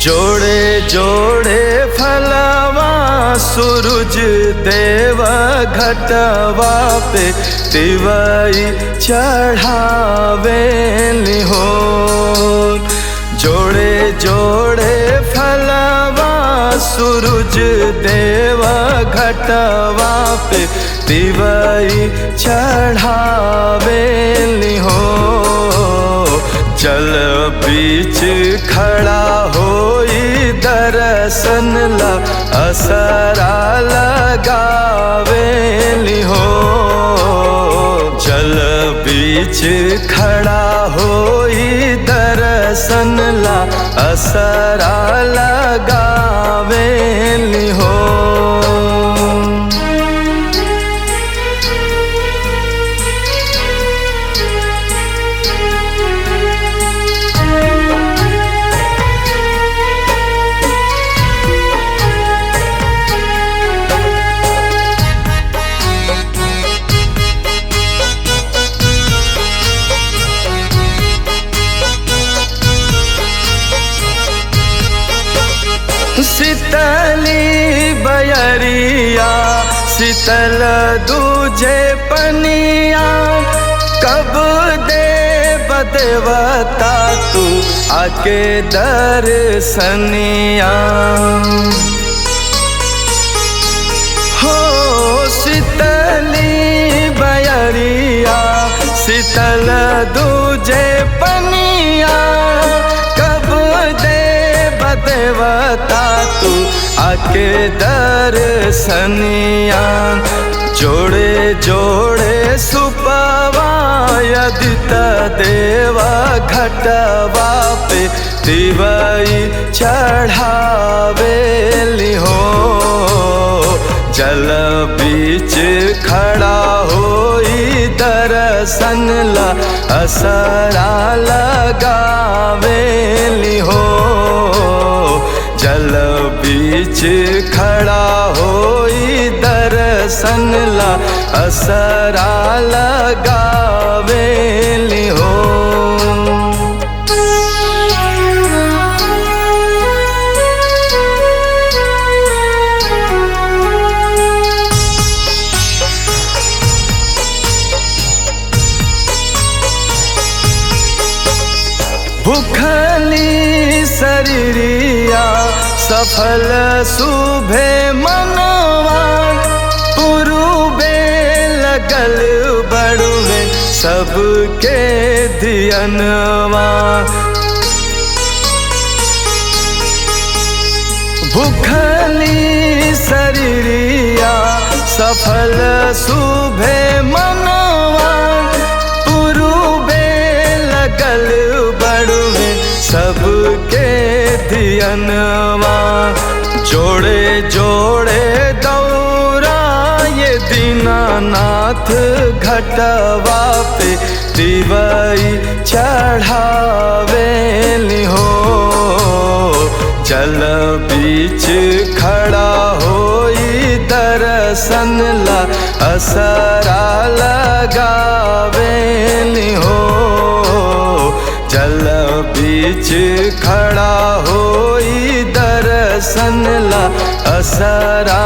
जोड़े जोड़े फलवा सूरज देव घटवा पे तिवई चढ़ावे हो। जोड़े जोड़े फलवा सूरज देव घटवा पे तिवई चढ़ावे हो। जल बीच खड़ा होई दर्शन ला असरा लगावे हो। जल बीच खड़ा होई दर्शन ला असरा लगावे हो। शीतली बयरिया शीतल दूजे पनिया कब दे बदेवता तू आके दर्शनिया। हो शीतली बयरिया शीतल दूजे पनिया कब दे देवता तू आके दर्शनिया। जोड़े जोड़े सुपवा यदित देवा घटवा पे तिवई चढ़ावे हो। जल बीच खड़ा होई दर्शन ला असरा लगावे हो। जल बीच खड़ा होई दर्शन ला असरा लगावे हो। भूखली शरीरिया सफल शुभे मनवा पुरुबे लगल बड़ुए सबके धियनवा। भूखली शरीरिया सफल शुभे मनवा पुरुबे लगल बड़ुए सबके धियनवा। जोड़े जोड़े दौरा ये दीनानाथ घटवा पे तिवई चढ़ावे हो। जल बीच खड़ा होई दर्शन ला असरा लगावे हो। जल बीच खड़ा होई दर्शन ला असरा